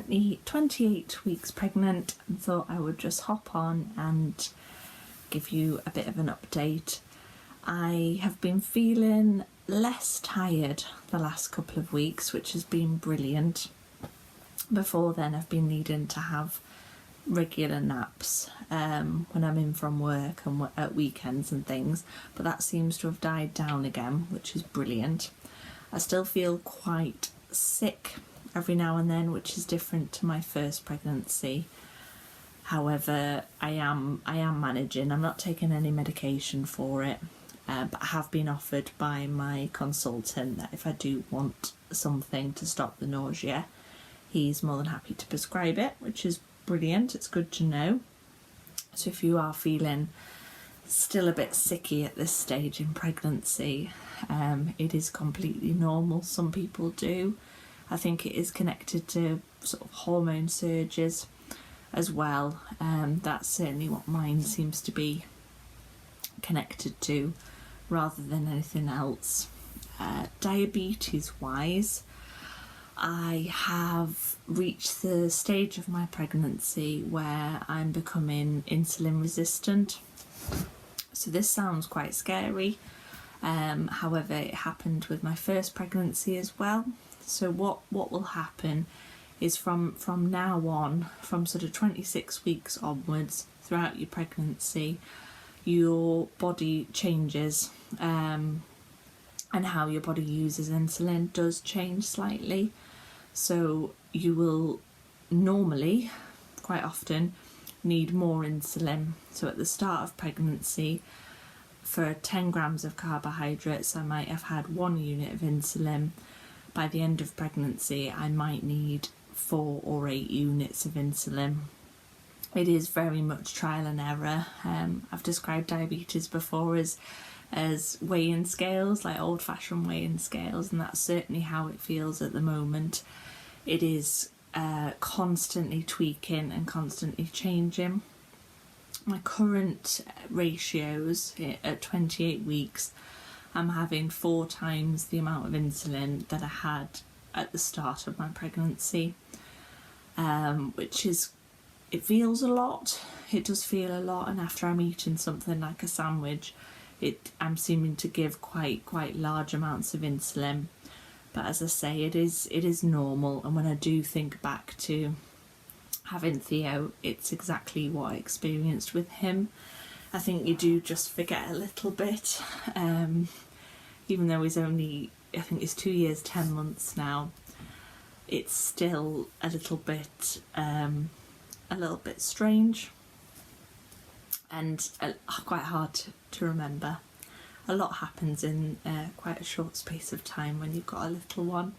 currently 28 weeks pregnant and thought I would just hop on and give you a bit of an update. I have been feeling less tired the last couple of weeks, which has been brilliant. Before then I've been needing to have regular naps when I'm in from work and at weekends and things, but that seems to have died down again, which is brilliant. I still feel quite sick every now and then, which is different to my first pregnancy. However, I am managing. I'm not taking any medication for it, but I have been offered by my consultant that if I do want something to stop the nausea, he's more than happy to prescribe it, which is brilliant. It's good to know. So if you are feeling still a bit sicky at this stage in pregnancy, it is completely normal. Some people do. I think it is connected to sort of hormone surges as well. That's certainly what mine seems to be connected to, rather than anything else. Diabetes wise, I have reached the stage of my pregnancy where I'm becoming insulin resistant. So this sounds quite scary. However, it happened with my first pregnancy as well. So what will happen is from now on, from sort of 26 weeks onwards, throughout your pregnancy, your body changes, and how your body uses insulin does change slightly. So you will normally, quite often, need more insulin. So at the start of pregnancy, for 10 grams of carbohydrates, I might have had 1 unit of insulin. By the end of pregnancy, I might need 4 or 8 units of insulin. It is very much trial and error. I've described diabetes before as weighing scales, like old-fashioned weighing scales, and that's certainly how it feels at the moment. It is constantly tweaking and constantly changing. My current ratios at 28 weeks, I'm having 4 times the amount of insulin that I had at the start of my pregnancy, which is, it feels a lot. It does feel a lot, and after I'm eating something like a sandwich, I'm seeming to give quite large amounts of insulin. But as I say, it is normal, and when I do think back to having Theo, it's exactly what I experienced with him. I think you do just forget a little bit, even though he's only, I think he's 2 years 10 months now. It's still a little bit strange and quite hard to remember. A lot happens in quite a short space of time when you've got a little one.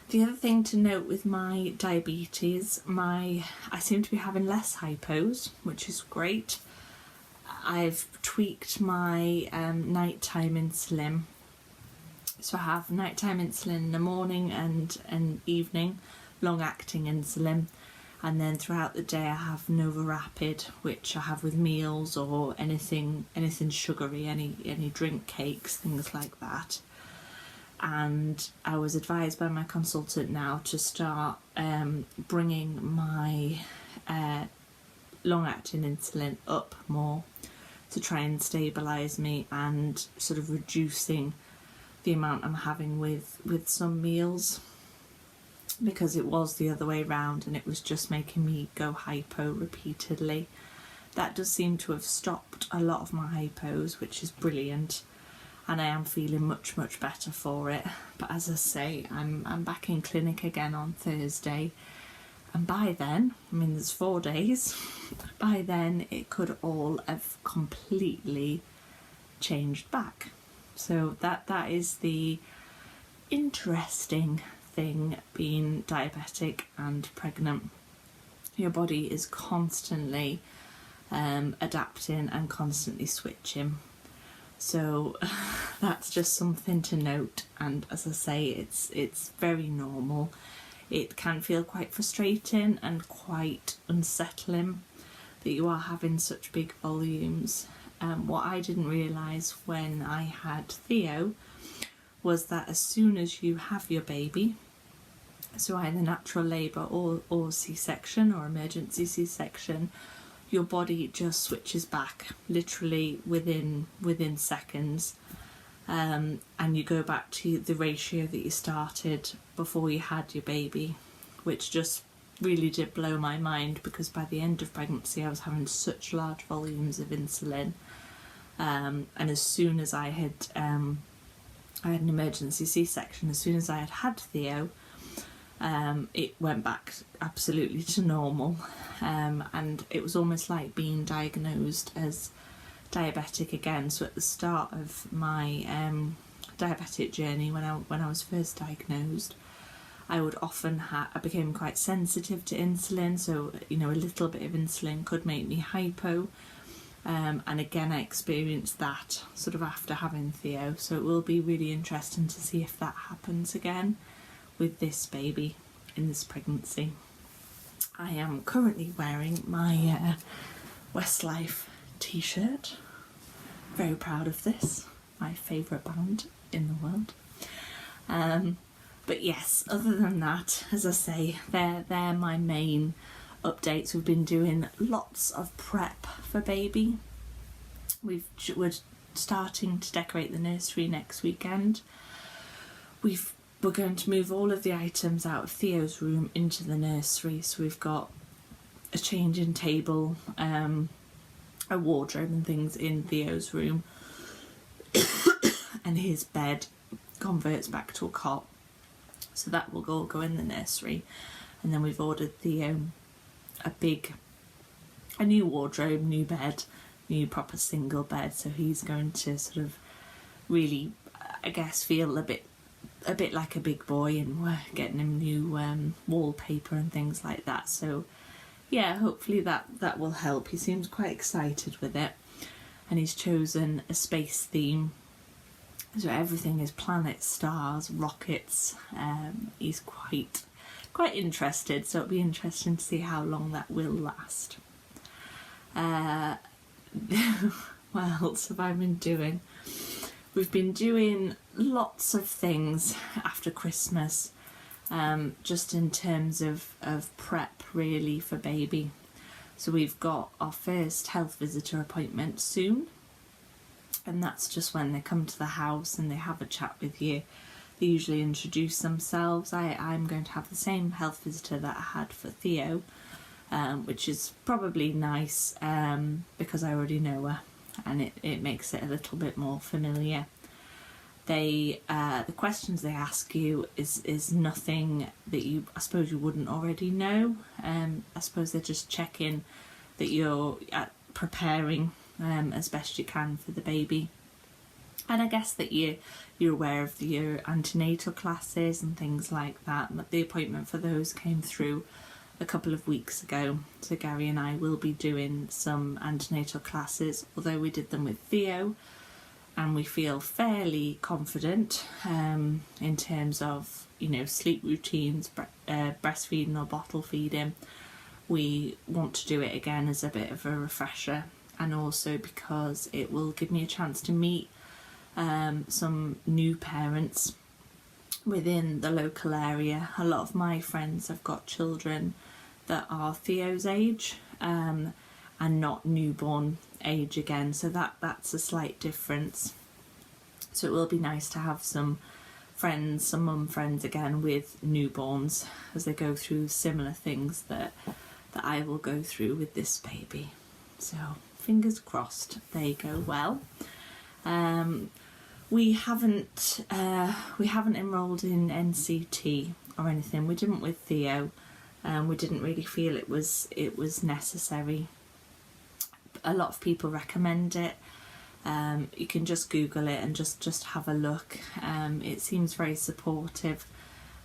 The other thing to note with my diabetes, I seem to be having less hypos, which is great. I've tweaked my nighttime insulin. So I have nighttime insulin in the morning and evening, long-acting insulin. And then throughout the day I have Nova Rapid, which I have with meals or anything sugary, any drink, cakes, things like that. And I was advised by my consultant now to start bringing my long-acting insulin up more to try and stabilise me, and sort of reducing the amount I'm having with some meals, because it was the other way round and it was just making me go hypo repeatedly. That does seem to have stopped a lot of my hypos, which is brilliant, and I am feeling much better for it. But as I say, I'm back in clinic again on Thursday, and by then, I mean there's 4 days, by then it could all have completely changed back. So that is the interesting thing being diabetic and pregnant. Your body is constantly adapting and constantly switching. So that's just something to note, and as I say, it's very normal. It can feel quite frustrating and quite unsettling that you are having such big volumes. What I didn't realise when I had Theo was that as soon as you have your baby, so either natural labour or C-section or emergency C-section, your body just switches back literally within seconds, and you go back to the ratio that you started before you had your baby, which just really did blow my mind, because by the end of pregnancy I was having such large volumes of insulin, and as soon as I had an emergency C-section, as soon as I had Theo, it went back absolutely to normal, and it was almost like being diagnosed as diabetic again. So at the start of my diabetic journey, when I was first diagnosed, I would often I became quite sensitive to insulin, so a little bit of insulin could make me hypo, and again I experienced that sort of after having Theo, so it will be really interesting to see if that happens again with this baby in this pregnancy. I am currently wearing my Westlife t-shirt. Very proud of this, my favourite band in the world. But yes, other than that, as I say, they're my main updates. We've been doing lots of prep for baby. We're starting to decorate the nursery next weekend. We're going to move all of the items out of Theo's room into the nursery. So we've got a changing table, a wardrobe and things in Theo's room, and his bed converts back to a cot. So that will all go in the nursery. And then we've ordered Theo a new wardrobe, new bed, new proper single bed. So he's going to sort of really, I guess, feel a bit like a big boy, and we're getting him new wallpaper and things like that. So yeah, hopefully that will help. He seems quite excited with it, and he's chosen a space theme, so everything is planets, stars, rockets. He's quite interested, so it'll be interesting to see how long that will last. What else have I been doing? We've been doing lots of things after Christmas, just in terms of prep really for baby. So we've got our first health visitor appointment soon, and that's just when they come to the house and they have a chat with you. They usually introduce themselves. I'm going to have the same health visitor that I had for Theo, which is probably nice, because I already know her, and it makes it a little bit more familiar. The questions they ask you is nothing that I suppose you wouldn't already know. I suppose they're just checking that you're preparing as best you can for the baby, and I guess that you're aware of your antenatal classes and things like that. The appointment for those came through a couple of weeks ago, so Gary and I will be doing some antenatal classes, although we did them with Theo, and we feel fairly confident in terms of sleep routines, breastfeeding or bottle feeding. We want to do it again as a bit of a refresher, and also because it will give me a chance to meet some new parents within the local area. A lot of my friends have got children that are Theo's age, and not newborn age again, so that's a slight difference. So it will be nice to have some mum friends again with newborns, as they go through similar things that I will go through with this baby. So fingers crossed they go well. We haven't enrolled in NCT or anything. We didn't with Theo. We didn't really feel it was necessary. A lot of people recommend it. You can just Google it and just have a look. It seems very supportive,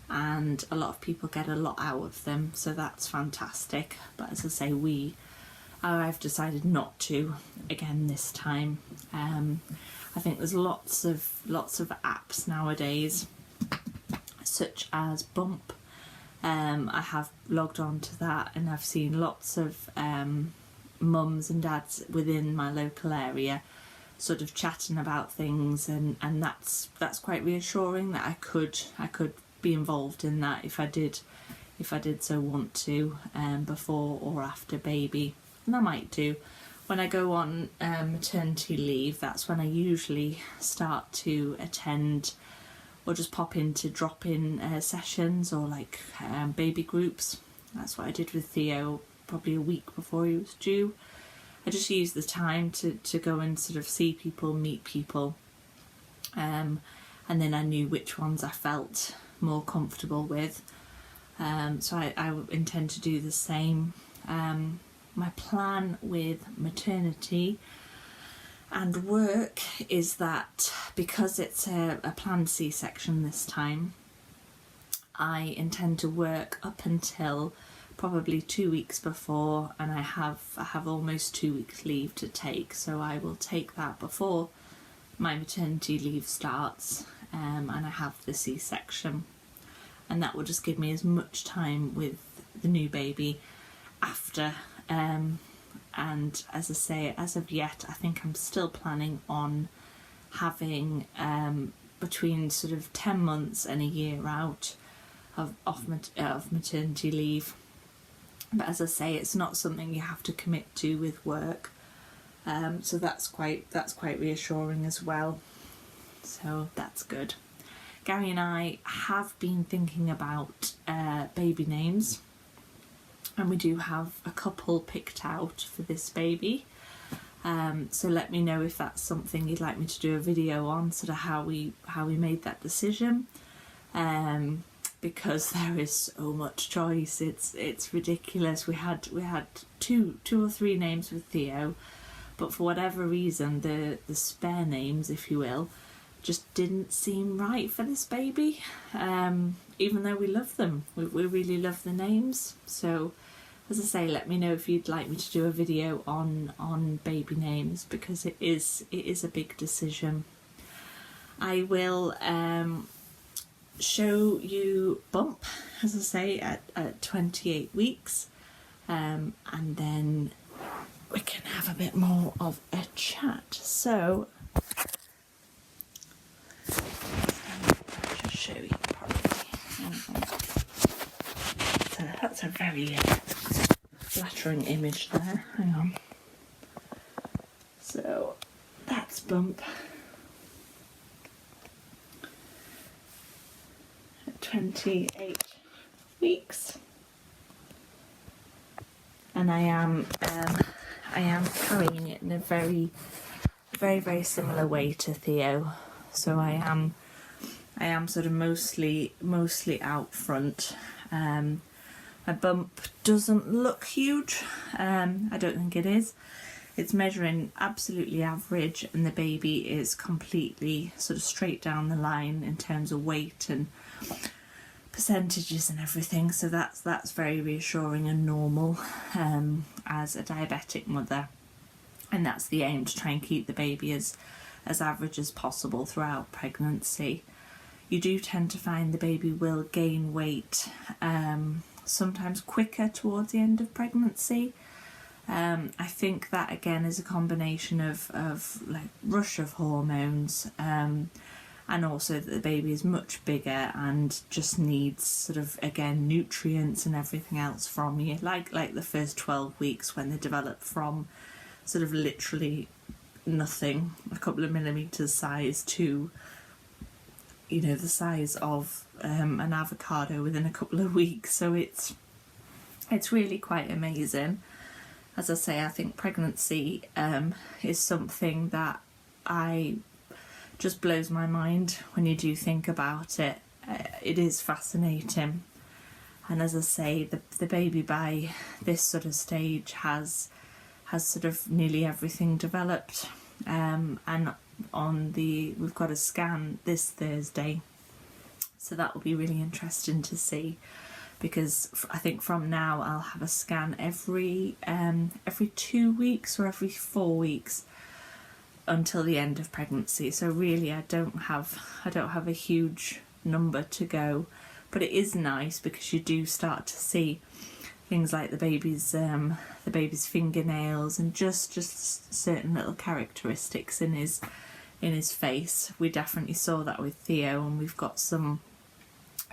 and a lot of people get a lot out of them, so that's fantastic. But as I say, I've decided not to again this time. I think there's lots of apps nowadays, such as Bump. I have logged on to that, and I've seen lots of mums and dads within my local area sort of chatting about things, and that's quite reassuring that I could be involved in that if I did so want to, before or after baby. And I might do. When I go on maternity leave, that's when I usually start to attend or just pop in to drop-in sessions or like baby groups. That's what I did with Theo probably a week before he was due. I just used the time to go and sort of see people, meet people, and then I knew which ones I felt more comfortable with. So I intend to do the same. My plan with maternity and work is that because it's a planned C-section this time, I intend to work up until probably 2 weeks before, and I have almost 2 weeks leave to take, so I will take that before my maternity leave starts, and I have the C-section, and that will just give me as much time with the new baby after. And as I say, as of yet, I think I'm still planning on having between sort of 10 months and a year out of maternity leave. But as I say, it's not something you have to commit to with work, so that's quite reassuring as well. So that's good. Gary and I have been thinking about baby names, and we do have a couple picked out for this baby. So let me know if that's something you'd like me to do a video on, sort of how we made that decision. Because there is so much choice, it's ridiculous. We had two or three names with Theo, but for whatever reason the spare names, if you will, just didn't seem right for this baby, even though we love them. We really love the names. So as I say, let me know if you'd like me to do a video on baby names, because it is a big decision. I will show you Bump, as I say, at 28 weeks, and then we can have a bit more of a chat. So I'll just show you properly. So that's a very flattering image there. Hang on. So that's Bump. 28 weeks, and I am carrying it in a very similar way to Theo. So I am sort of mostly out front. My bump doesn't look huge. I don't think it is. It's measuring absolutely average, and the baby is completely sort of straight down the line in terms of weight and percentages and everything. So that's very reassuring and normal as a diabetic mother, and that's the aim, to try and keep the baby as average as possible throughout pregnancy. You do tend to find the baby will gain weight sometimes quicker towards the end of pregnancy. I think that again is a combination of like rush of hormones, and also that the baby is much bigger and just needs sort of again nutrients and everything else from you, like the first 12 weeks when they develop from sort of literally nothing, a couple of millimeters size, to the size of an avocado within a couple of weeks. So it's really quite amazing. As I say, I think pregnancy is something that just blows my mind when you do think about it. It is fascinating. And as I say, the baby by this sort of stage has sort of nearly everything developed. And we've got a scan this Thursday, so that will be really interesting to see, because I think from now I'll have a scan every 2 weeks or every 4 weeks until the end of pregnancy. So really I don't have a huge number to go, but it is nice because you do start to see things like the baby's fingernails and just certain little characteristics in his face. We definitely saw that with Theo, and we've got some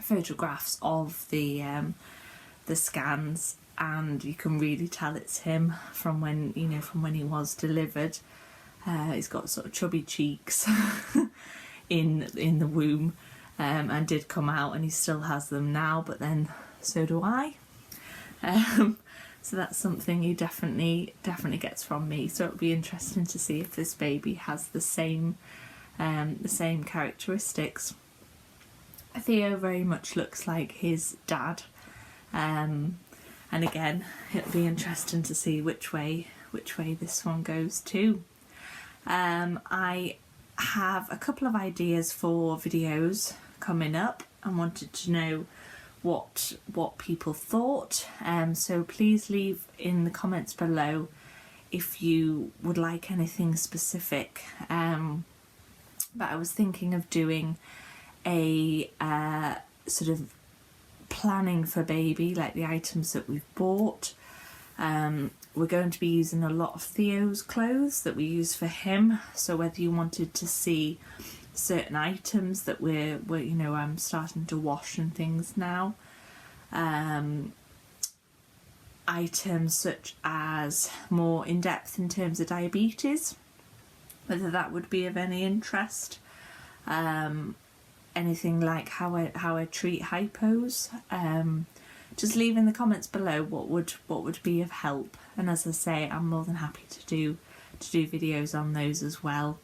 photographs of the scans, and you can really tell it's him from when he was delivered. He's got sort of chubby cheeks in the womb, and did come out, and he still has them now, but then so do I. So that's something he definitely gets from me. So it'll be interesting to see if this baby has the same characteristics. Theo very much looks like his dad, and again it'll be interesting to see which way this one goes too. I have a couple of ideas for videos coming up and wanted to know what people thought, so please leave in the comments below if you would like anything specific. But I was thinking of doing a sort of planning for baby, like the items that we've bought. We're going to be using a lot of Theo's clothes that we use for him, so whether you wanted to see certain items that we're I'm starting to wash and things now, items such as more in depth in terms of diabetes, whether that would be of any interest, anything like how I treat hypos. Just leave in the comments below what would be of help, and as I say, I'm more than happy to do videos on those as well.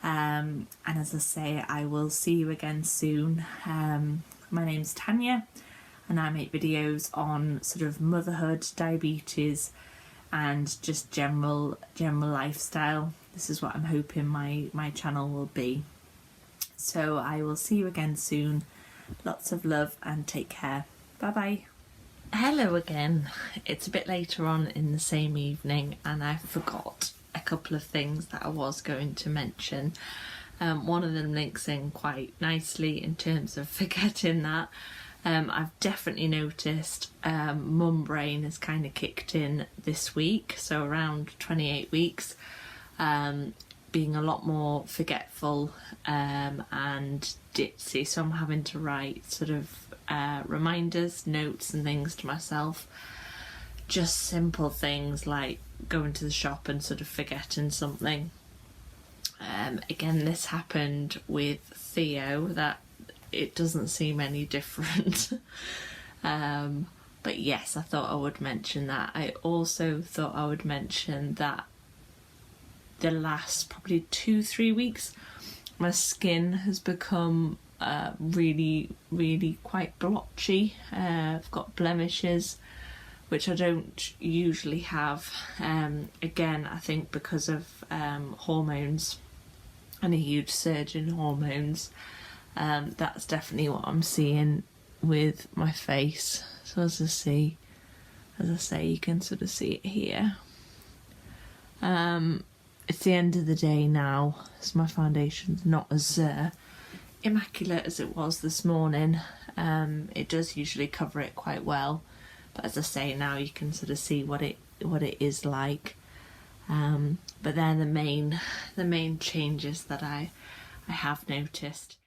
And as I say, I will see you again soon. My name's Tanya, and I make videos on sort of motherhood, diabetes, and just general lifestyle. This is what I'm hoping my channel will be. So I will see you again soon. Lots of love and take care. Bye bye. Hello again. It's a bit later on in the same evening, and I forgot a couple of things that I was going to mention. One of them links in quite nicely in terms of forgetting that. I've definitely noticed mum brain has kind of kicked in this week, so around 28 weeks, being a lot more forgetful and ditzy, so I'm having to write sort of reminders, notes and things to myself. Just simple things like going to the shop and sort of forgetting something. Again, this happened with Theo, that it doesn't seem any different. But yes, I thought I would mention that. I also thought I would mention that the last probably 2-3 weeks, my skin has become really quite blotchy. I've got blemishes, which I don't usually have. Again, I think because of hormones and a huge surge in hormones. That's definitely what I'm seeing with my face. So as I say, you can sort of see it here. It's the end of the day now, so my foundation's not as immaculate as it was this morning. It does usually cover it quite well, but as I say, now you can sort of see what it is like. But they're the main changes that I have noticed.